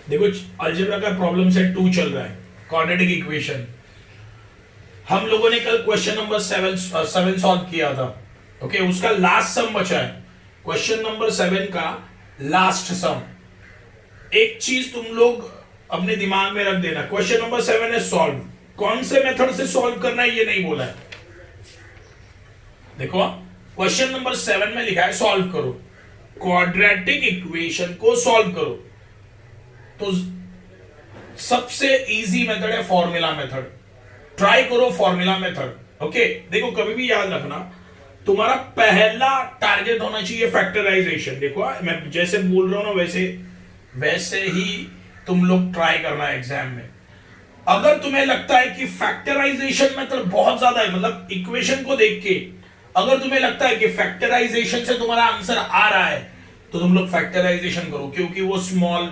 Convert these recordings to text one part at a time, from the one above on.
देखो अलजेब्रा का problem set 2 चल रहा है, क्वाड्रेटिक इक्वेशन। हम लोगों ने कल क्वेश्चन नंबर 7 सॉल्व किया था। ओके, उसका लास्ट सम बचा है। क्वेश्चन नंबर 7 का लास्ट सम। एक चीज तुम लोग अपने दिमाग में रख देना, क्वेश्चन नंबर 7 है सॉल्व। कौन से मेथड से सॉल्व करना है ये नहीं बोला है। देखो क्वेश्चन नंबर 7 में लिखा है सॉल्व करो, क्वाड्रेटिक इक्वेशन को सॉल्व करो। तो सबसे इजी मेथड है फॉर्मूला मेथड। ट्राई करो फॉर्मूला मेथड। ओके, देखो कभी भी याद रखना, तुम्हारा पहला टारगेट होना चाहिए फैक्टराइजेशन। देखो मैं जैसे बोल रहा हूं ना वैसे ही तुम लोग ट्राई करना एग्जाम में। अगर तुम्हें लगता है कि फैक्टराइजेशन मेथड बहुत ज्यादा है, मतलब इक्वेशन को देख के अगर तुम्हें लगता है कि फैक्टराइजेशन से तुम्हारा आंसर आ रहा है, तो तुम लोग फैक्टराइजेशन करो, क्योंकि वो स्मॉल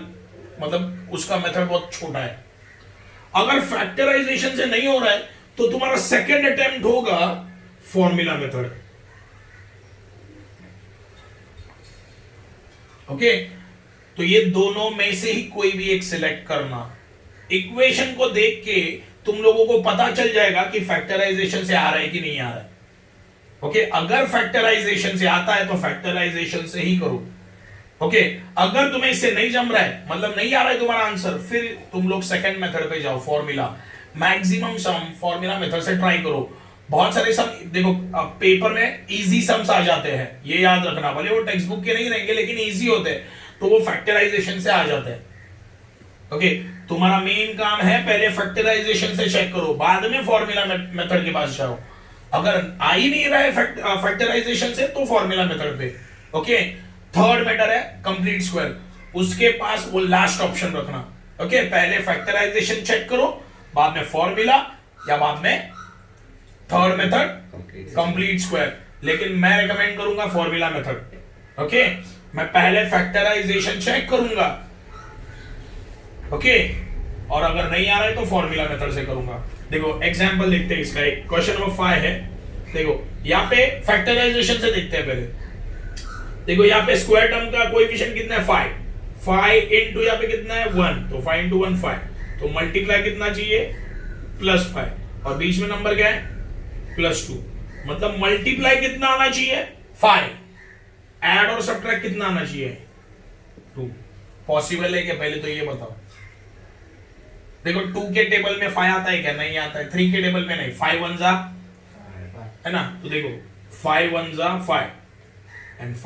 मतलब उसका मेथड बहुत छोटा है। अगर फैक्टराइजेशन से नहीं हो रहा है तो तुम्हारा सेकंड अटेम्प्ट होगा फॉर्मूला मेथड। ओके, तो ये दोनों में से ही कोई भी एक सिलेक्ट करना। इक्वेशन को देख के तुम लोगों को पता चल जाएगा कि फैक्टराइजेशन से आ रहा है कि नहीं आ रहा है। ओके, अगर फैक्टराइजेशन से आता है तो फैक्टराइजेशन से ही करो। ओके, अगर तुम्हें इससे नहीं जम रहा है, मतलब नहीं आ रहा है तुम्हारा आंसर, फिर तुम लोग सेकंड मेथड पे जाओ, formula. Maximum some formula method से ट्राई करो। बहुत सारे सम देखो पेपर में इजी सम्स आ जाते हैं, ये याद रखना। भले वो टेक्स्ट बुक के नहीं रहेंगे लेकिन इजी होते हैं, तो वो फैक्टराइजेशन से आ जाते हैं। ओके, तुम्हारा मेन काम है पहले फैक्टराइजेशन से चेक करो, बाद में फॉर्मूला मेथड के पास जाओ। अगर आ ही नहीं रहा है फैक्टराइजेशन से तो फॉर्मूला मेथड पे। ओके, थर्ड मेथड है कंप्लीट स्क्वायर, उसके पास वो लास्ट ऑप्शन रखना। ओके, पहले फैक्टराइजेशन चेक करो, बाद में फॉर्मूला, या बाद में थर्ड मेथड कंप्लीट स्क्वायर। लेकिन मैं रिकमेंड करूंगा फॉर्मूला मेथड। ओके, मैं पहले फैक्टराइजेशन चेक करूंगा। ओके, और अगर नहीं आ रहा है तो फॉर्मूला मेथड से करूंगा। देखो एग्जांपल देखते हैं इसका, एक क्वेश्चन नंबर 5 है। देखो यहाँ पे फैक्टराइजेशन से देखते हैं पहले। देखो यहाँ पे स्क्वायर टर्म का कोएफिशिएंट कितना है 5 इनटू यहाँ पे कितना है 1, तो 5 इनटू 1 5, तो मल्टीप्लाई कितना चाहिए +5, और बीच में नंबर क्या है +2, मतलब मल्टीप्लाई कितना आना चाहिए 5, ऐड और सब्ट्रैक्ट कितना आना चाहिए 2। पॉसिबल है क्या, पहले तो ये बताओ। देखो 2 के टेबल में 5 आता है क्या, नहीं आता है। 3 के टेबल में नहीं, 5 1 जा है ना, तो देखो 5 1 जा 5 एंड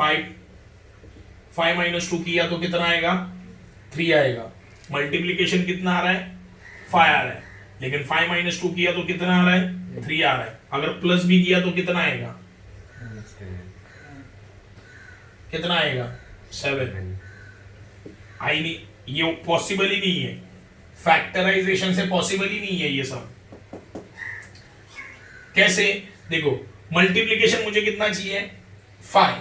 5 माइनस 2 किया तो कितना आएगा 3 आएगा। मल्टीप्लीकेशन कितना आ रहा है 5 आ रहा है, लेकिन 5 माइनस 2 किया तो कितना आ रहा है 3 आ रहा है। अगर प्लस भी किया तो कितना आएगा, कितना आएगा 7। आई नहीं, ये पॉसिबल ही नहीं है, फैक्टराइजेशन से पॉसिबल ही नहीं है ये सब। कैसे, देखो मल्टीप्लीकेशन मुझे कितना चाहिए 5,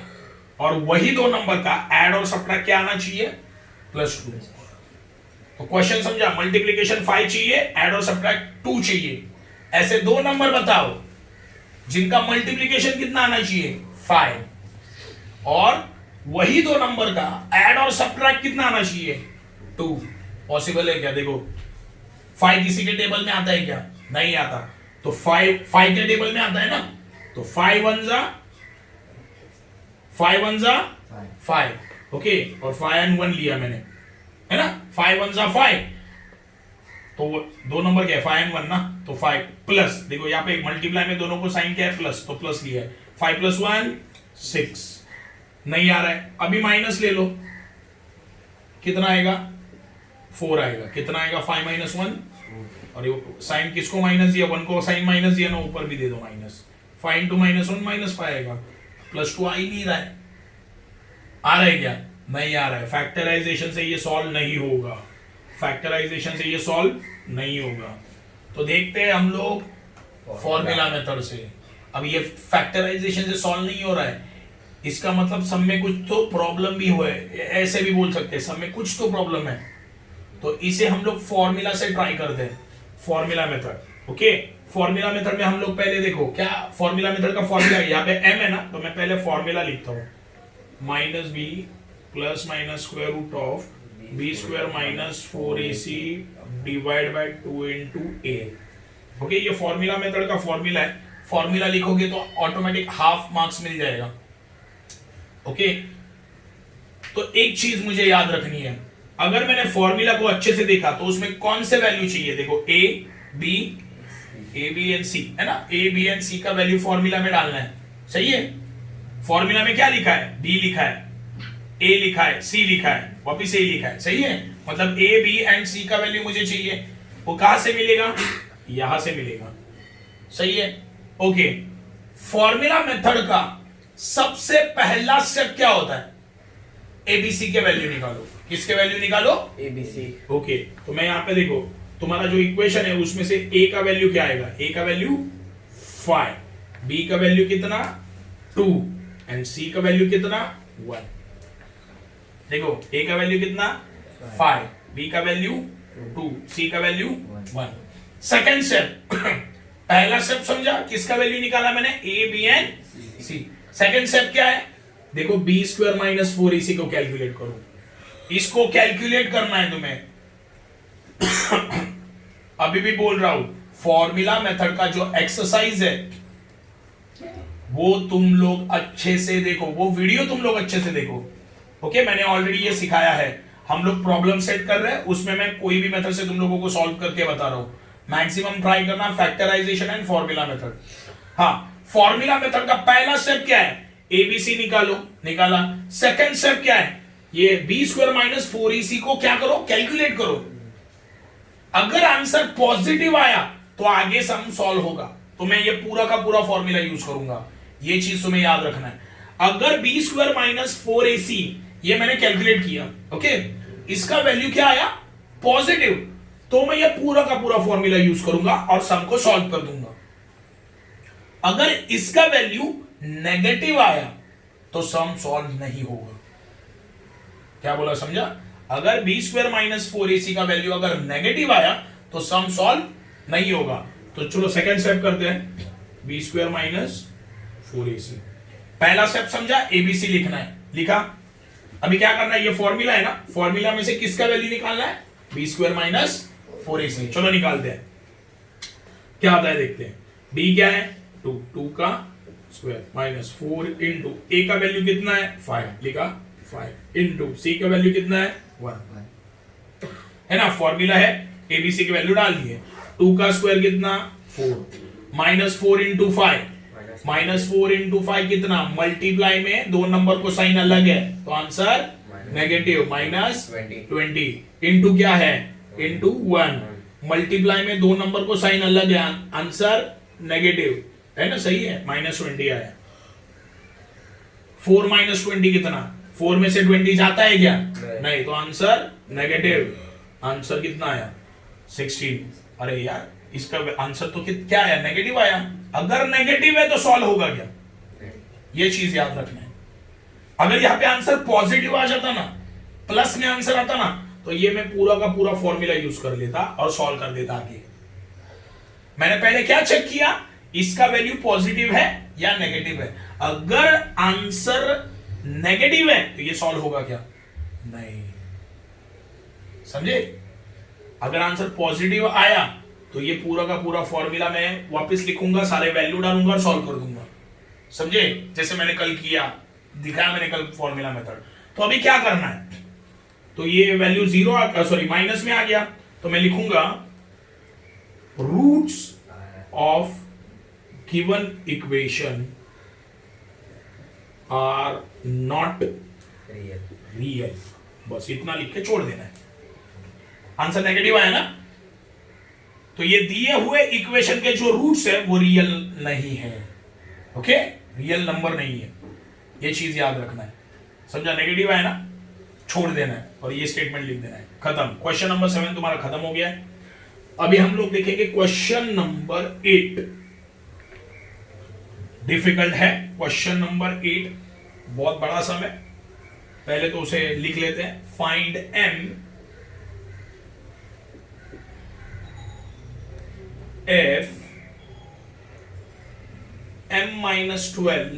और वही दो नंबर का ऐड और सब्ट्रैक्ट क्या आना चाहिए +2। तो क्वेश्चन समझा, मल्टीप्लीकेशन 5 चाहिए, ऐड और सब्ट्रैक्ट 2 चाहिए। ऐसे दो नंबर बताओ जिनका मल्टीप्लीकेशन कितना आना चाहिए 5, और वही दो नंबर का ऐड और सब्ट्रैक्ट कितना आना चाहिए 2। पॉसिबल है क्या, देखो 5 किसी के टेबल में आता है क्या, नहीं आता, तो 5 के टेबल में आता है ना, तो 5 1 जा 5, ओके, और 5 एंड 1 लिया मैंने, है ना, 5 1 जा 5, तो दो नंबर क्या है 5 एंड 1 ना, तो 5 प्लस, देखो यहाँ पे मल्टीप्लाई में दोनों को साइन क्या है प्लस, तो प्लस लिया है। 5 + 1 6, नहीं आ रहा है, अभी माइनस ले लो, कितना आएगा 4 आएगा। कितना आएगा 5 - 1, और ये साइन किसको माइनस दिया 1 को साइन माइनस दिया ना, ऊपर भी दे दो माइनस। 5 × -1 -5 आएगा, +2 आ ही नहीं रहा है। आ रहा है क्या, नहीं आ रहा है। फैक्टराइजेशन से ये सॉल्व नहीं होगा, फैक्टराइजेशन से ये सॉल्व नहीं होगा। तो देखते हैं हम लोग फॉर्मूला मेथड से। अब ये फैक्टराइजेशन से सॉल्व नहीं हो रहा है, इसका मतलब सब में कुछ तो प्रॉब्लम भी हुआ है, ऐसे भी बोल सकते हैं सब में कुछ तो प्रॉब्लम है। तो इसे हम लोग फॉर्मूला से ट्राई करते हैं, formula method. Okay, formula method में हम लोग पहले देखो क्या फॉर्मूला मेथड का फॉर्मूला, यहाँ पे m है ना, तो मैं पहले फॉर्मूला लिखता हूँ -b ± square root of B square minus 4ac divide by 2 into A. Okay, ये फॉर्मूला मेथड का फॉर्मूला है, फॉर्मूला लिखोगे तो ऑटोमेटिक हाफ मार्क्स मिल जाएगा। ओके, तो एक चीज मुझे याद रखनी है, अगर मैंने फॉर्मूला को अच्छे से देखा तो उसमें कौन से वैल्यू चाहिए, देखो ए बी एंड सी है ना, ए बी एंड सी का वैल्यू फॉर्मूला में डालना है, सही है। फॉर्मूला में क्या लिखा है, बी लिखा है, ए लिखा है, सी लिखा है, वापिस ए लिखा है, सही है। मतलब ए बी एंड सी का वैल्यू मुझे चाहिए, वो कहां से मिलेगा, यहां से मिलेगा, सही है। ओके, फॉर्मूला मेथड का सबसे पहला स्टेप क्या होता है, एबीसी के वैल्यू निकालो। किसके वैल्यू निकालो, एबीसी। ओके, तो मैं यहां पे देखो, तुम्हारा जो इक्वेशन है उसमें से ए का वैल्यू क्या आएगा, ए का वैल्यू 5, बी का वैल्यू कितना 2 एंड सी का वैल्यू कितना 1। देखो ए का वैल्यू कितना 5, बी का वैल्यू 2, सी का वैल्यू 1। सेकेंड स्टेप पहला स्टेप समझा, किसका वैल्यू निकाला मैंने, A B and C. Second step क्या है, देखो बी स्क्वायर माइनस 4ac को कैलकुलेट करो, इसको कैलकुलेट करना है तुम्हें। अभी भी बोल रहा हूं, फॉर्मूला मेथड का जो एक्सरसाइज है वो तुम लोग अच्छे से देखो, वो वीडियो तुम लोग अच्छे से देखो। ओके, मैंने ऑलरेडी ये सिखाया है, हम लोग प्रॉब्लम सेट कर रहे हैं, उसमें मैं कोई भी मेथड से तुम लोगों को सॉल्व करके बता रहा हूं। मैक्सिमम ट्राई करना फैक्टराइजेशन एंड फॉर्मूला मेथड। हाँ, फॉर्मूला मेथड का पहला स्टेप क्या है, एबीसी निकालो, निकाला। सेकंड स्टेप क्या है, ये बी स्क्वायर माइनस 4ac को क्या करो, कैलकुलेट करो। अगर आंसर पॉजिटिव आया तो आगे सम सॉल्व होगा, तो मैं ये पूरा का पूरा फॉर्मूला यूज करूंगा, ये चीज तुम्हें याद रखना है। अगर बी स्क्वायर माइनस 4ac ये मैंने कैलकुलेट किया, ओके, इसका वैल्यू क्या आया, पॉजिटिव, तो मैं ये पूरा का पूरा फॉर्मूला यूज करूंगा और सम को सॉल्व कर दूंगा। अगर इसका वैल्यू नेगेटिव आया तो सम सॉल्व नहीं होगा। क्या बोला, समझा? अगर बी स्क्वायर माइनस 4ac का वैल्यू अगर नेगेटिव आया तो सम सॉल्व नहीं होगा। तो चलो सेकंड स्टेप करते हैं, बी स्क्वायर माइनस 4ac। पहला स्टेप समझा, एबीसी लिखना है, लिखा। अभी क्या करना है, ये फॉर्मूला है ना, फॉर्मूला में से किसका वैल्यू निकालना है, बी स्क्वायर माइनस 4ac। चलो निकालते हैं, क्या आता है देखते हैं। बी क्या है 2 का स्क्वायर माइनस 4 इंटू ए का वैल्यू कितना है 5, लिखा 5 इंटू सी का वैल्यू कितना है 1, है ना। फॉर्मूला है, एबीसी की वैल्यू डाल दी है। 2 का स्क्वायर कितना 4, माइनस 4 इंटू 5, माइनस 4 इंटू 5 कितना, मल्टीप्लाई में दो नंबर को साइन अलग है तो आंसर नेगेटिव माइनस 20 इंटू क्या है, इंटू 1, मल्टीप्लाई में दो नंबर को साइन अलग है, आंसर नेगेटिव है ना, सही है, माइनस 20 आया। 4 माइनस 20 कितना, 4 में से 20 जाता है क्या, नहीं, तो आंसर नेगेटिव। आंसर कितना आया 16। अरे यार, इसका आंसर तो क्या आया, नेगेटिव आया। अगर नेगेटिव है तो सॉल्व होगा क्या, ये चीज याद रखना है। अगर यहां पे आंसर पॉजिटिव आ जाता ना, प्लस में आंसर आता ना, तो ये मैं पूरा का पूरा फॉर्मूला यूज कर लेता और सॉल्व कर देता आगे। मैंने पहले क्या चेक किया, इसका वैल्यू पॉजिटिव है या नेगेटिव है। अगर आंसर नेगेटिव है तो ये सॉल्व होगा क्या, नहीं, समझे। अगर आंसर पॉजिटिव आया तो ये पूरा का पूरा फॉर्मूला मैं वापस लिखूंगा, सारे वैल्यू डालूंगा और सॉल्व कर दूंगा, समझे, जैसे मैंने कल किया, दिखाया मैंने कल फॉर्मूला मेथड। तो अभी क्या करना है, तो ये वैल्यू माइनस में आ गया, तो मैं लिखूंगा roots of given equation are not real, बस इतना लिख के छोड़ देना है। आंसर नेगेटिव आया ना, तो ये दिए हुए इक्वेशन के जो रूट्स है वो रियल नहीं है, ओके, रियल नंबर नहीं है, ये चीज याद रखना है, समझा। नेगेटिव आया ना, छोड़ देना है और ये स्टेटमेंट लिख देना है, खत्म। क्वेश्चन नंबर 7 तुम्हारा खत्म हो गया है। अभी हम लोग देखेंगे क्वेश्चन नंबर 8। डिफिकल्ट है क्वेश्चन नंबर 8, बहुत बड़ा सम है। पहले तो उसे लिख लेते हैं, find m if m minus 12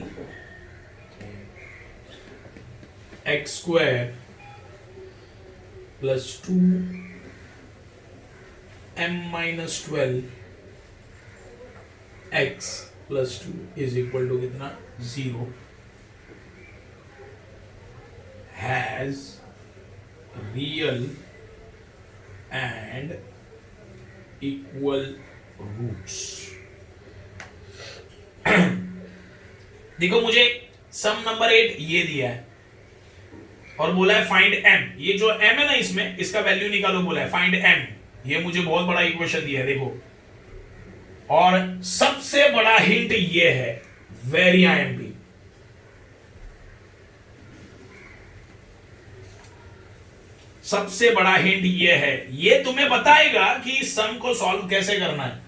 x square plus 2 m minus 12 x plus 2 is equal to कितना 0 has real and equal roots. देखो मुझे सम नंबर 8 ये दिया है और बोला है फाइंड m। ये जो m है ना इसमें इसका वैल्यू निकालो बोला है फाइंड m। ये मुझे बहुत बड़ा इक्वेशन दिया है देखो, और सबसे बड़ा हिंट ये है वेरी IMP। सबसे बड़ा हिंट ये है, ये तुम्हें बताएगा कि इस सम को सॉल्व कैसे करना है।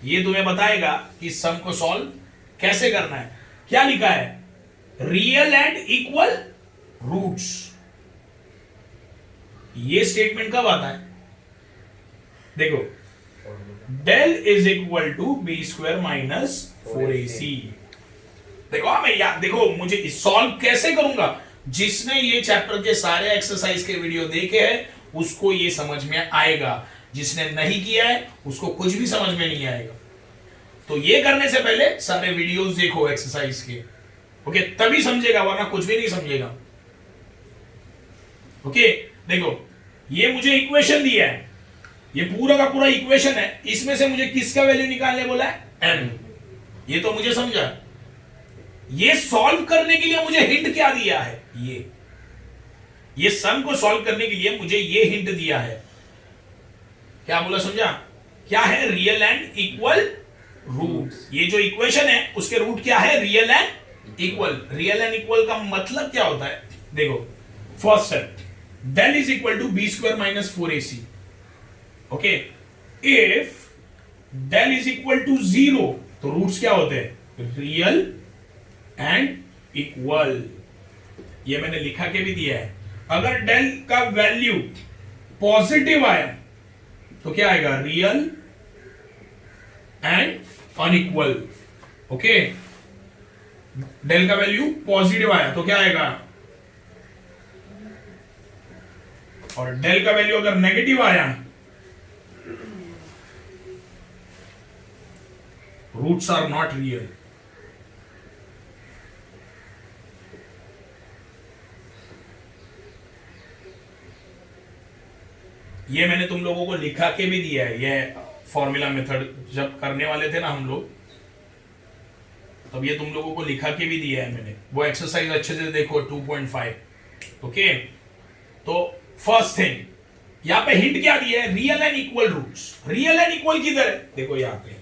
ये तुम्हें बताएगा कि सम को सॉल्व कैसे करना है। क्या लिखा है? Real and equal roots. ये स्टेटमेंट कब आता है? देखो, del is equal to B square minus 4ac। देखो मैं देखो मुझे सॉल्व कैसे करूंगा। जिसने ये चैप्टर के सारे एक्सरसाइज के वीडियो देखे हैं उसको ये समझ में आएगा, जिसने नहीं किया है उसको कुछ भी समझ में नहीं आएगा। तो ये करने से पहले सारे वीडियोस देखो एक्सरसाइज के, ओके, तभी समझेगा, वरना कुछ भी नहीं समझेगा। ओके, देखो ये मुझे इक्वेशन दिया है, ये पूरा का पूरा इक्वेशन है। इसमें से मुझे किसका वैल्यू निकालने बोला है? m। ये तो मुझे समझा। ये सॉल्व करने के लिए मुझे हिंट क्या दिया है? ये सम को सॉल्व करने के लिए मुझे ये हिंट दिया है। क्या बोला समझा? क्या है? Real and equal root. ये जो इक्वेशन है उसके रूट क्या है? Real and equal. Real and equal का मतलब क्या होता है? देखो first step, del is equal to B square minus 4ac। Okay, if del is equal to 0 तो रूट्स क्या होते हैं? Real and equal. ये मैंने लिखा के भी दिया है। अगर डेल का वैल्यू पॉजिटिव आया तो क्या आएगा? Real and unequal. Okay, del का वैल्यू पॉजिटिव आया तो क्या आएगा? और डेल का वैल्यू अगर नेगेटिव आया, रूट्स आर नॉट रियल। ये मैंने तुम लोगों को लिखा के भी दिया है। ये फॉर्मूला मेथड जब करने वाले थे ना हम लोग, तब ये तुम लोगों को लिखा के भी दिया है मैंने। वो एक्सरसाइज अच्छे से देखो 2.5। ओके, तो फर्स्ट थिंग यहां पे हिंट क्या दिया है? Real and equal roots. Real and equal किधर है? देखो यहां पे,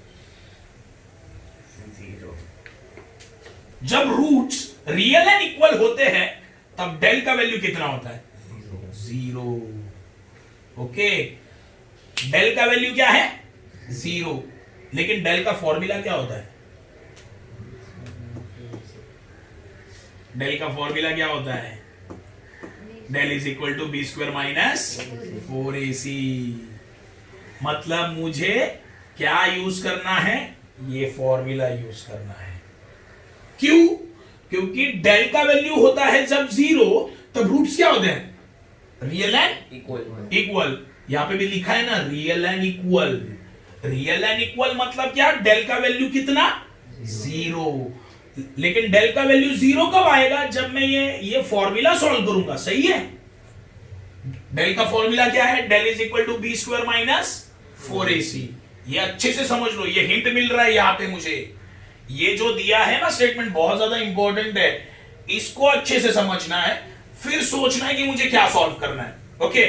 जब रूट्स रियल एंड इक्वल होते हैं तब डेल का वैल्यू कितना होता है? 0। ओके, डेल का वैल्यू क्या है? 0। लेकिन डेल का फॉर्मूला क्या होता है? डेल का फॉर्मूला क्या होता है? Del is equal to B square minus 4ac। मतलब मुझे क्या यूज करना है? ये फॉर्मूला यूज करना है। क्यों? क्योंकि डेल का वैल्यू होता है जब 0, तब रूट्स क्या होते हैं? Real and equal. यहां पे भी लिखा है ना real and equal. Real and equal मतलब क्या? डेल का वैल्यू कितना? 0। लेकिन डेल का वैल्यू 0 कब आएगा? जब मैं ये फॉर्मूला सॉल्व करूंगा। सही है? डेल का फॉर्मूला क्या है? Del is equal to B square minus 4ac। ये अच्छे से समझ लो, ये हिंट मिल रहा है यहां पे मुझे। ये जो दिया है ना स्टेटमेंट बहुत ज्यादा इंपॉर्टेंट है, इसको अच्छे से समझना है, फिर सोचना है कि मुझे क्या सॉल्व करना है। ओके,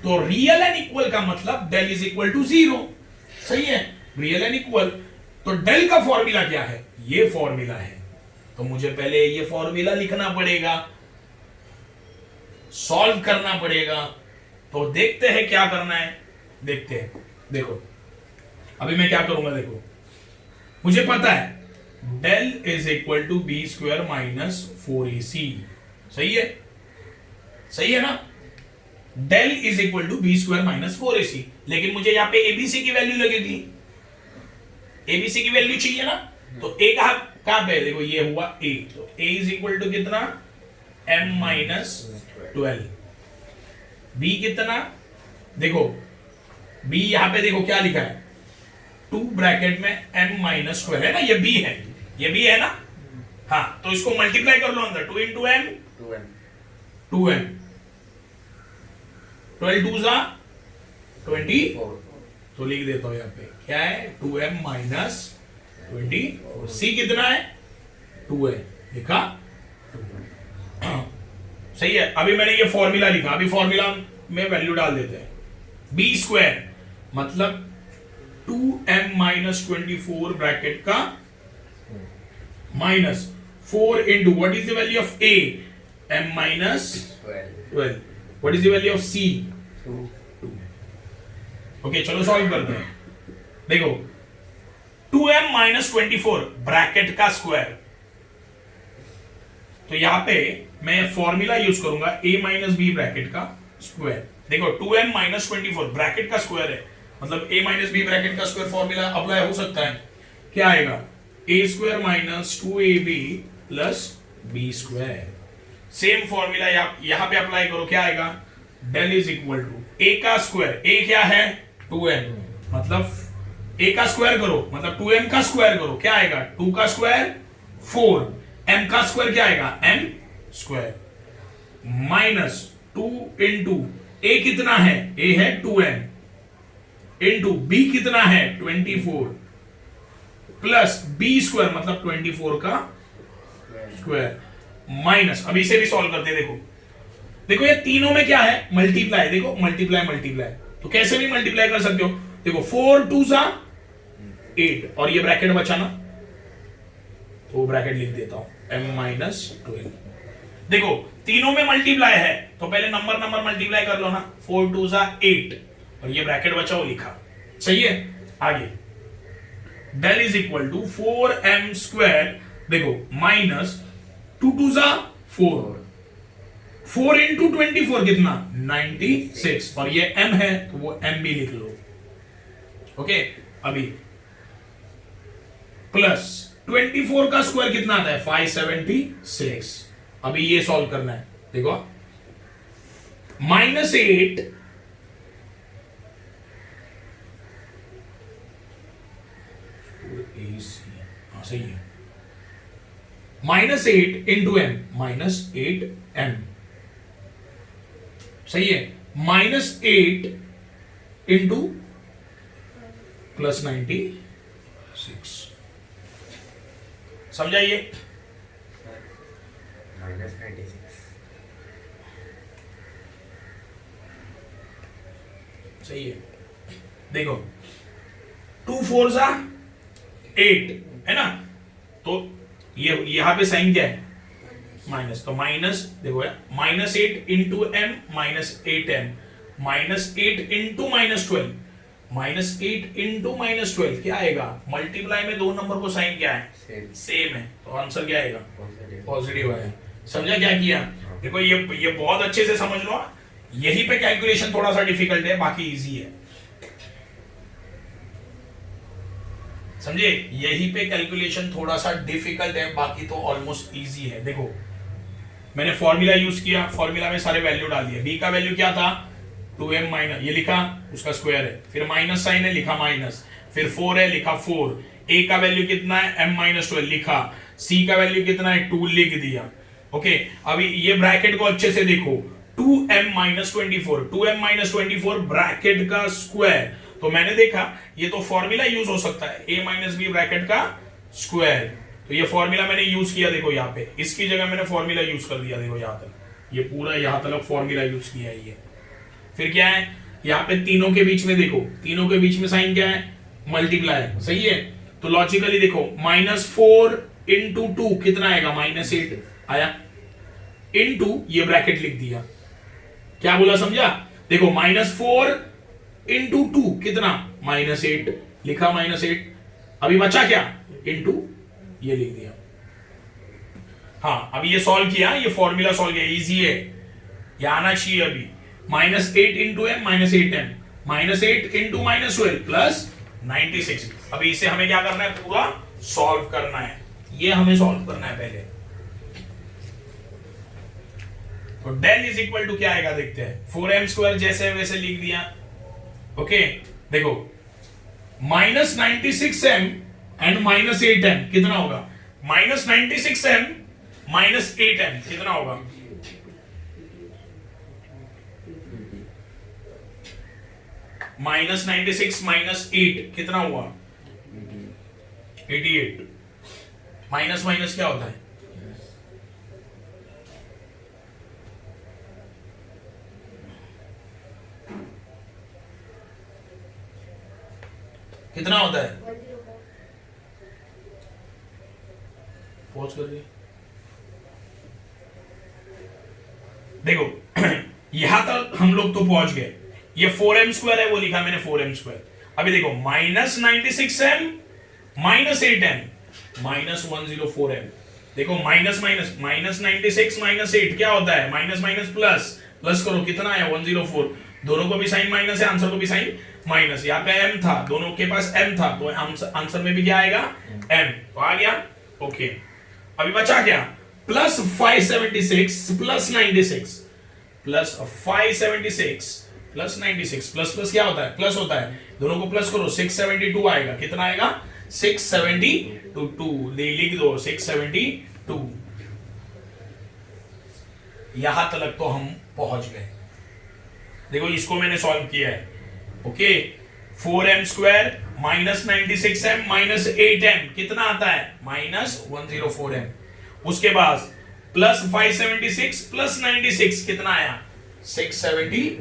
तो रियल एंड इक्वल का मतलब डेल इज इक्वल टू 0। सही है? Real and equal. तो डेल का फॉर्मूला क्या है? ये फॉर्मूला है। तो मुझे पहले ये फॉर्मूला लिखना पड़ेगा, सॉल्व करना पड़ेगा। तो देखते हैं क्या करना है, देखते हैं। देखो अभी मैं क्या करूंगा, देखो मुझे पता है del is equal to B square minus 4ac। सही है? सही है ना? Del is equal to B square minus 4ac। लेकिन मुझे यहां पे एबीसी की वैल्यू लगेगी। एबीसी की वैल्यू चाहिए ना, तो ए कहां पे? देखो ये हुआ ए, तो ए इज इक्वल टू कितना? m minus 12। बी कितना, देखो बी यहां पे देखो क्या लिखा है, 2 ब्रैकेट में m माइनस 12 है ना, ये बी है, ये बी है ना। हाँ तो इसको मल्टीप्लाई कर लो अंदर, 2 इंटू एम 2m 12 2 जा 20, तो लिख देता हूं यहाँ पे क्या है 2m माइनस 24। सी कितना है 2 है, लिखा 2। सही है। अभी मैंने ये फॉर्मूला लिखा, अभी फॉर्मूला में वैल्यू डाल देते हैं, बी स्क्वायर मतलब 2m माइनस 24 ब्रैकेट का minus 4 into what is the value of a, m minus 12, what is the value of c 2। Okay चलो सॉल्व करते हैं। देखो 2m माइनस 24 ब्रैकेट का स्क्वायर, तो यहां पे मैं फॉर्मूला यूज करूंगा a माइनस बी ब्रैकेट का स्क्वायर। देखो 2m माइनस 24 ब्रैकेट का स्क्वायर है, मतलब a माइनस बी ब्रैकेट का स्क्वायर फॉर्मूला अप्लाई हो सकता है, क्या आएगा a square minus 2ab plus B square. Same formula यहां पे अप्लाई करो, क्या आएगा del is equal to a का स्क्वायर, a क्या है 2m, मतलब a का स्क्वायर करो मतलब 2m का स्क्वायर करो, क्या आएगा 2 का स्क्वायर 4, m का स्क्वायर क्या आएगा m square minus 2 into a कितना है, a है 2m इंटू b कितना है 24 प्लस b स्क्वायर मतलब 24 का स्क्वायर माइनस, अब इसे भी सॉल्व करते हैं। देखो देखो ये तीनों में क्या है मल्टीप्लाई, देखो मल्टीप्लाई मल्टीप्लाई, तो कैसे भी मल्टीप्लाई कर सकते हो। देखो 4 2 सा 8 और ये ब्रैकेट बचाना, तो ब्रैकेट लिख देता हूं m माइनस 12। देखो तीनों में मल्टीप्लाई है तो पहले नंबर नंबर मल्टीप्लाई कर लो ना, 4 2 सा 8 और ये ब्रैकेट बचाओ लिखा, सही है। आगे del is equal to 4m square, देखो माइनस 2 2 सा 4, 4 इंटू 24 कितना 96 और ये m है तो वो m भी लिख लो। ओके अभी प्लस 24 का स्क्वायर कितना आता है 576, अभी ये सॉल्व करना है। देखो माइनस 8 सही है, minus 8 into M minus 8m, सही है, माइनस 8 इंटू प्लस 96, समझाइए माइनस 96, सही है। देखो 2 4 सा 8 है ना, तो ये यहां पे साइन क्या है माइनस, तो माइनस देखो minus 8 into M minus 8m minus 8 into minus 12, minus 8 into minus 12 क्या आएगा, मल्टीप्लाई में दो नंबर को साइन क्या है सेम है, तो आंसर क्या आएगा पॉजिटिव आएगा। समझा क्या किया। देखो ये बहुत अच्छे से समझ लो, यहीं पे कैलकुलेशन थोड़ा सा डिफिकल्ट है, बाकी इजी है, समझे, यहीं पे कैलकुलेशन थोड़ा सा डिफिकल्ट है, बाकी तो ऑलमोस्ट इजी है। देखो मैंने फॉर्मूला यूज किया, फॉर्मूला में सारे वैल्यू डाल दिए, बी का वैल्यू क्या था 2m माइनस, ये लिखा उसका स्क्वायर है, फिर माइनस साइन है लिखा माइनस, फिर 4 है लिखा 4, a का वैल्यू कितना है m माइनस 12 लिखा, c का वैल्यू कितना है 2 लिख दिया। ओके अभी ये ब्रैकेट को अच्छे से देखो, 2m minus 24, 2m minus 24 bracket का स्क्वायर, तो मैंने देखा ये तो फॉर्मूला यूज हो सकता है a माइनस बी ब्रैकेट का स्क्वायर, तो ये फॉर्मूला मैंने यूज किया, देखो यहाँ पे इसकी जगह मैंने फॉर्मूला यूज कर दिया, देखो यहाँ तक, ये पूरा यहाँ तक फॉर्मूला यूज किया है ये। फिर क्या है यहाँ पे तीनों के बीच में, देखो तीनों के बीच में साइन क्या है मल्टीप्लाई, सही है, तो लॉजिकली देखो माइनस 4 इंटू 2 कितना आएगा माइनस 8 आया, इंटू ये ब्रैकेट लिख दिया, क्या बोला समझा। देखो माइनस 4 इंटू 2 कितना माइनस 8 लिखा, माइनस 8, अभी बचा क्या इंटू ये लिख दिया। हाँ अभी ये सॉल्व किया, ये फॉर्मूला सॉल्व किया, इजी है, ये आना चाहिए। अभी minus 8 into M minus 8m minus 8 into minus 12 plus 96, अभी इसे हमें क्या करना है पूरा सॉल्व करना है, ये हमें सॉल्व करना है पहले। तो डेल इज इक्वल टू क्या आएगा देखते हैं, 4m² जैसे वैसे लिख दिया। ओके देखो -96m एंड -8m कितना होगा, -96m -8m कितना होगा, -96 -8 कितना हुआ, 88। माइनस माइनस क्या होता है, कितना होता है, पॉज कर दिया। देखो यहां तक हम लोग तो पहुंच गए, ये 4m² है, वो लिखा मैंने 4m²। अभी देखो -96m -8m -104m। देखो माइनस माइनस -96 -8 क्या होता है, माइनस माइनस प्लस, प्लस करो कितना आया 104। दोनों को भी साइन माइनस है, आंसर को भी साइन माइनस। यहाँ पे m था, दोनों के पास m था, तो आंसर में भी क्या आएगा m, तो आ गया। ओके अभी बचा क्या, +576 +96 +576 +96 प्लस प्लस क्या होता है, प्लस होता है, दोनों को प्लस करो 672 आएगा, कितना आएगा 672, लिख दो 672। यहां तक तो हम पहुंच गए। देखो इसको मैंने सॉल्व किया है। ओके 4m² -96m -8m कितना आता है, -104m। उसके बाद +576 +96 कितना आया 672।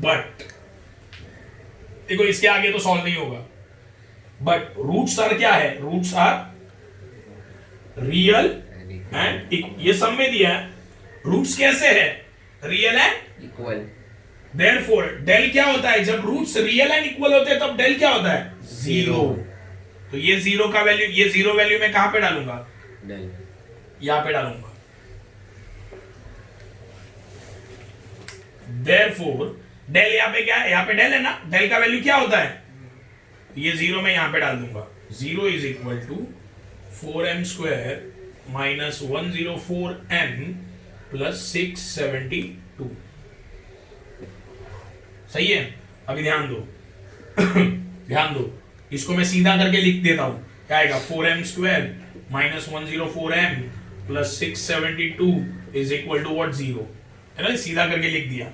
बट देखो इसके आगे तो सॉल्व नहीं होगा, बट रूट्स आर क्या है, रूट्स आर रियल एंड ये सब में दिया है, रूट्स कैसे है, real and equal. Therefore del क्या होता है, जब रूट्स रियल एंड इक्वल होते हैं तब डेल क्या होता है, 0। तो ये 0 का वैल्यू, ये 0 वैल्यू मैं कहां पे डालूंगा, डेल यहां पे डालूंगा। देयरफॉर डेल यहां पे क्या है, यहां पे डेल है ना, डेल का वैल्यू क्या होता है, ये 0 में यहां पे डाल दूंगा। 0 is equal to 4m² -104m +672। सही है। अभी ध्यान दो ध्यान दो, इसको मैं सीधा करके लिख देता हूं, क्या आएगा 4m² -104m +672 is equal to what, 0 है ना, सीधा करके लिख दिया।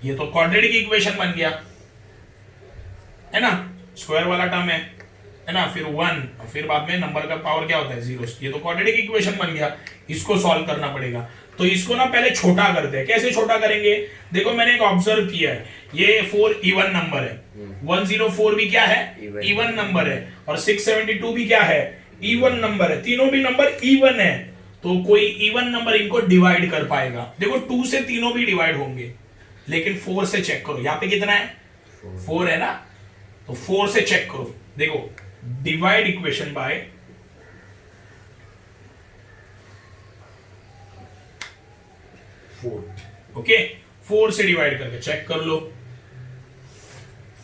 ये तो क्वाड्रेटिक इक्वेशन बन गया है ना, स्क्वायर वाला टर्म है ना, फिर 1, फिर बाद में नंबर का पावर क्या होता है 0। ये तो क्वाड्रेटिक इक्वेशन बन गया, इसको सॉल्व करना पड़ेगा। तो इसको ना पहले छोटा करते हैं, कैसे छोटा करेंगे, देखो मैंने एक ऑब्जर्व किया है, ये 4 इवन नंबर है, 104 भी क्या है, इवन नंबर है, और 672 भी क्या है, इवन नंबर है, तीनों भी नंबर इवन है। तो कोई इवन नंबर इनको डिवाइड कर पाएगा। देखो 2 से तीनों भी डिवाइड होंगे, लेकिन 4 से चेक करो, यहां पे कितना है 4 है ना, तो 4 से चेक करो। देखो डिवाइड इक्वेशन बाय 4, ओके 4 से डिवाइड करके चेक कर लो।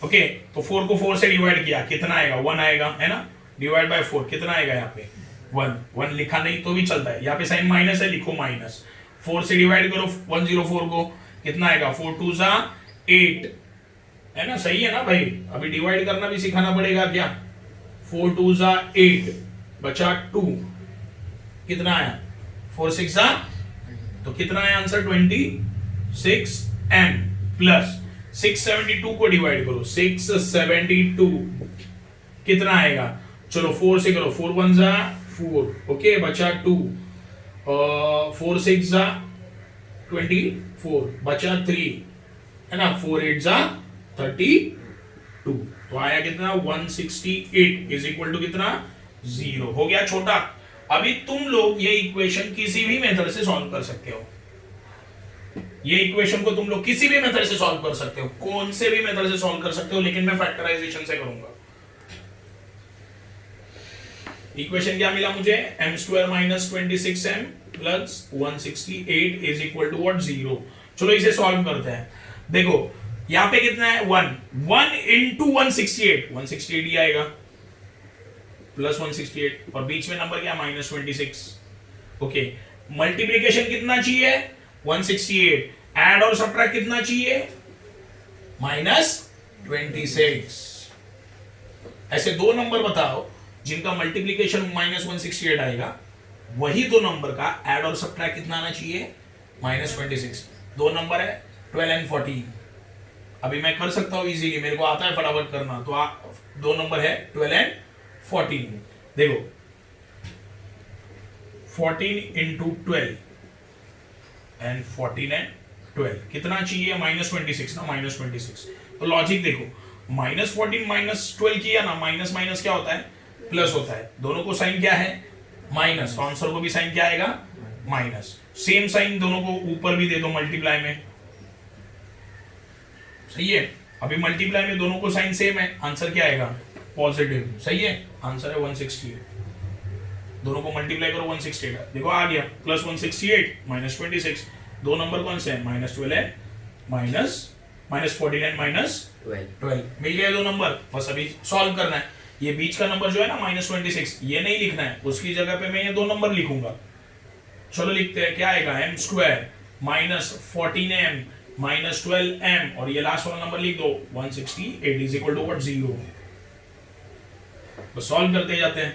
ओके तो 4 को 4 से डिवाइड किया, कितना आएगा 1 आएगा, है ना, डिवाइड बाय 4 कितना आएगा, यहाँ पे 1 लिखा नहीं तो भी चलता है, यहाँ पे साइन माइनस है, लिखो माइनस। 4 से डिवाइड करो 104 को, कितना आएगा 4 2 जा 8, है ना, सही है ना भाई। अभी डिवाइड करना भी सिखाना पड़ेगा क्या, 4 2 जा 8 बचा 2, कितना आया 4 6 जा, तो कितना आया आंसर 26m प्लस 672 को डिवाइड करो 672 कितना आएगा, चलो 4 से करो, 4 1 जा 4, ओके बचा 2, 4 6 जा 24 बचा 3, है ना, 4 8 जा 32, तो आया कितना 168 इज इक्वल टू कितना 0। हो गया छोटा। अभी तुम लोग ये इक्वेशन किसी भी मेथड से सॉल्व कर सकते हो, ये इक्वेशन को तुम लोग किसी भी मेथड से सॉल्व कर सकते हो, कौन से भी मेथड से सॉल्व कर सकते हो, लेकिन मैं फैक्टराइजेशन से करूंगा। इक्वेशन क्या मिला मुझे, m² -26m + 168 is equal to what 0। चलो इसे सॉल्व करते हैं। देखो यहां पे कितना है 1 into 168 ही आएगा प्लस 168, और बीच में नंबर क्या -26। ओके मल्टीप्लिकेशन कितना चाहिए 168, ऐड और सब्ट्रैक्ट कितना चाहिए? -26। ऐसे दो नंबर बताओ जिनका मल्टीप्लीकेशन -168 आएगा, वही दो नंबर का ऐड और सब्ट्रैक्ट कितना आना चाहिए? -26। दो नंबर है 12 एंड 14। अभी मैं कर सकता हूं इजीली, मेरे को आता है फटाफट करना। तो दो नंबर है 12 एंड 14। देखो 14 इंटू 12 एंड 14 एंड 12 कितना चाहिए? -26 ना, -26। तो लॉजिक देखो, -14 -12 किया ना, माइनस माइनस क्या होता है? प्लस होता है। दोनों को साइन क्या है? माइनस। तो आंसर को भी साइन क्या आएगा? माइनस। सेम साइन दोनों को ऊपर भी दे दो मल्टीप्लाई में, सही है। अभी मल्टीप्लाई में दोनों को साइन सेम है, आंसर क्या आएगा? पॉजिटिव, सही है। आंसर है 168। दोनों को मल्टीप्लाई करो 168, देखो आ गया +168 -26। दो नंबर कौन से हैं? -12 है, -14 एंड -12 मिल गया दो नंबर। बस अभी सॉल्व करना है। ये बीच का नंबर जो है ना -26, ये नहीं लिखना है, उसकी जगह पे मैं ये दो नंबर लिखूंगा। चलो लिखते हैं, क्या आएगा? m² -14m -12m, और ये लास्ट वाला नंबर लिख दो 168 इज इक्वल टू व्हाट? 0। तो सॉल्व करते जाते हैं।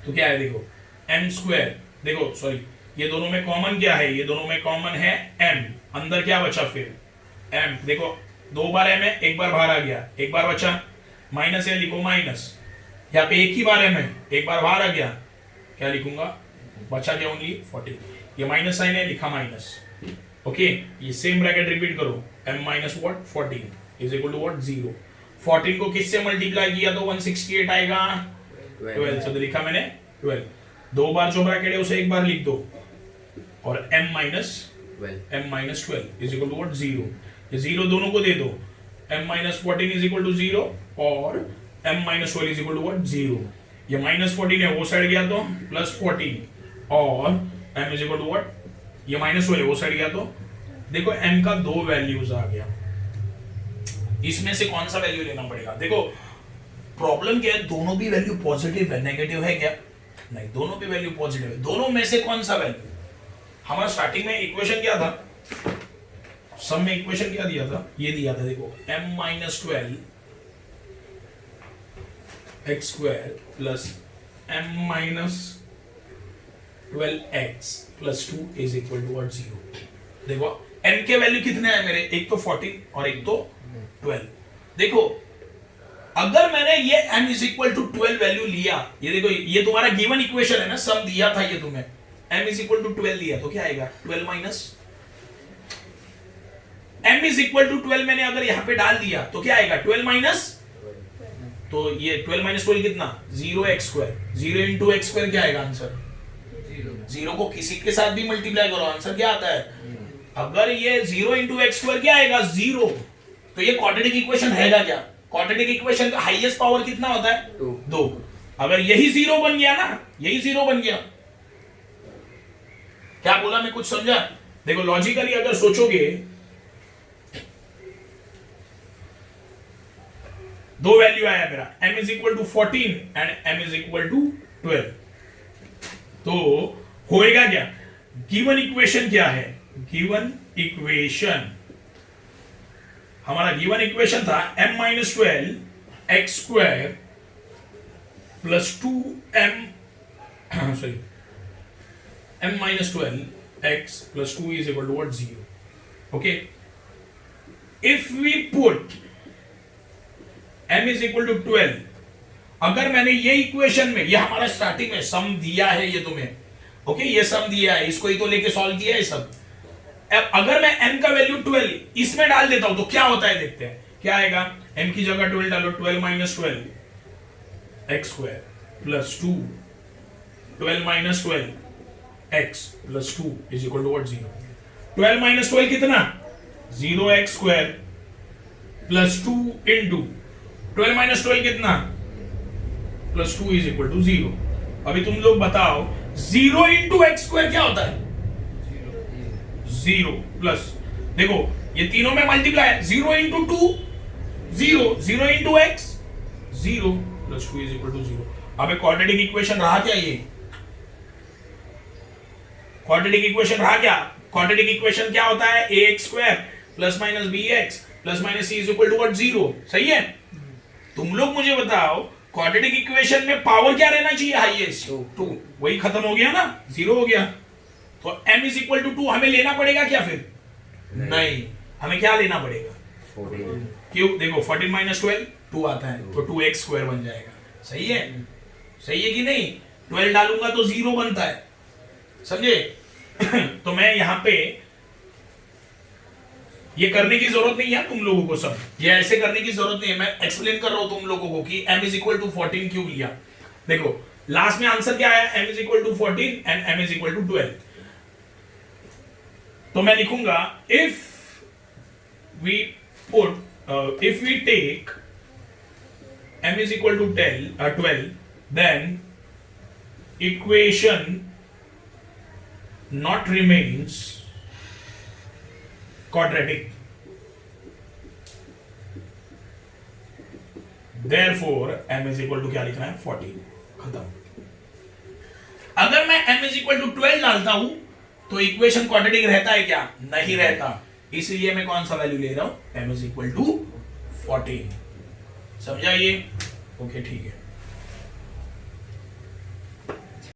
तो क्या है देखो, m², देखो सॉरी, ये दोनों में कॉमन क्या है? ये दोनों में कॉमन है m। अंदर क्या बचा फिर? m। देखो दो बार m है, एक बार बाहर आ गया, एक बार बचा, माइनस है, लिखो माइनस। यहाँ पे एक ही बार m है, एक बार बाहर आ गया, क्या लिखूंगा? बचा क्या? ओनली 40। ये माइनस साइन है, लिखा माइनस। ओके, ये सेम ब्रैकेट रिपीट करो, m minus what? 14 is equal to what? 0। 14 को किससे मल्टीप्लाई किया तो 168 आएगा? 12 से। तो लिखा मैंने 12। दो बार जो ब्रैकेट है उसे एक बार लिख दो, और m minus 12 is equal to what? 0। ये 0 दोनों को दे दो, m minus 14 is equal to 0 और m minus 12 is equal to what? 0। ये -14 है, वो साइड गया तो +14, और m is equal to what? ये -12 है, वो साइड गया तो देखो m का दो वैल्यूज आ गया। इसमें से कौन सा वैल्यू लेना पड़ेगा? देखो प्रॉब्लम क्या है, दोनों भी वैल्यू पॉजिटिव है, नेगेटिव है क्या? नहीं, दोनों भी वैल्यू पॉजिटिव है। दोनों में से कौन सा वैल्यू? हमारा स्टार्टिंग में इक्वेशन क्या था? सम में इक्वेशन क्या दिया था? ये दिया था, देखो m minus 12 x² plus m minus 12x plus 2 is equal to what? 0। देखो m के वैल्यू कितने हैं मेरे? एक तो 14 और एक तो 12। देखो अगर मैंने ये m is equal to 12 value लिया, ये देखो ये तुम्हारा गिवन इक्वेशन है ना, सम दिया था ये तुम्हें, m इज इक्वल टू 12 लिया, तो क्या आएगा? 12 minus m is equal to 12 मैंने अगर यहां पे डाल दिया तो क्या आएगा? 12 माइनस, तो ये 12 माइनस 12 कितना? 0x²। 0 इंटू x² क्या आएगा आंसर? 0 को किसी के साथ भी मल्टीप्लाई करो, आंसर क्या आता है? अगर ये 0 इंटू x² क्या आएगा? 0। तो ये क्वाड्रेटिक इक्वेशन रहेगा क्या? क्वाड्रेटिक इक्वेशन का हाईएस्ट पावर कितना होता है? 2। अगर यही 0 बन गया ना, यही 0 बन गया, क्या बोला मैं? कुछ समझा? देखो लॉजिकली अगर सोचोगे, दो वैल्यू आया मेरा, m is equal to 14 and m is equal to 12। तो होएगा क्या? गिवन इक्वेशन क्या है? गिवन इक्वेशन, हमारा गिवन इक्वेशन था m minus 12 x² plus 2m sorry m minus 12 x plus 2 is equal to what? 0। Okay, if we put m is equal to 12, अगर मैंने ये इक्वेशन में, ये हमारा स्टार्टिंग में सम दिया है ये तुम्हें, ओके, ये सम दिया है, इसको ही तो लेके सॉल्व किया है सब। अब अगर मैं m का वैल्यू 12 इसमें डाल देता हूं तो क्या होता है देखते हैं, क्या आएगा? m की जगह 12 डालो, 12 minus 12 x² plus 2, 12 minus 12 x plus 2 is equal to what? 0। 12 minus 12 कितना? 0x² प्लस 2 इंटू 12 माइनस 12 कितना? Plus 2 is equal to 0। अभी तुम लोग बताओ 0 इंटू x² क्या होता है? 0 प्लस, देखो ये तीनों में मल्टीप्लाई है, 0 into 2 0, 0 into x 0 plus 2 is equal to 0। अब क्वाड्रेटिक इक्वेशन रहा क्या? ये क्वाड्रेटिक इक्वेशन रहा क्या? क्वाड्रेटिक इक्वेशन क्या होता है? ax square plus minus bx plus minus c is equal to what? 0। सही है? तुम लोग मुझे बताओ क्वाड्रेटिक इक्वेशन में पावर क्या रहना चाहिए? हाईएस्ट 2। वही खत्म हो गया ना, 0 हो गया। तो m इज इक्वल टू 2 हमें लेना पड़ेगा क्या फिर? नहीं, हमें क्या लेना पड़ेगा? 14। क्यों? देखो 14 माइनस 12 2 आता है, तो 2x स्क्वायर बन जाएगा। सही है? सही है कि नहीं? 12 डालूंगा तो 0 बनता है, समझे? तो मैं यहां पे ये करने की जरूरत नहीं है तुम लोगों को, सब ये ऐसे करने की जरूरत नहीं है। मैं एक्सप्लेन कर रहा हूं तुम लोगों को कि m इज इक्वल टू 14 क्यों लिया। देखो लास्ट में आंसर क्या आया? m is equal to 14 and m is equal to 12। तो मैं लिखूंगा if we take m is equal to 12, then equation not remains quadratic. Therefore m is equal to क्या लिखना है? 14। खत्म। अगर मैं m is equal to 12 डालता हूं तो इक्वेशन क्वाड्रेटिक रहता है क्या? नहीं रहता। इसलिए मैं कौन सा वैल्यू ले रहा हूं? m is equal to 14। समझा ये? ओके ठीक है।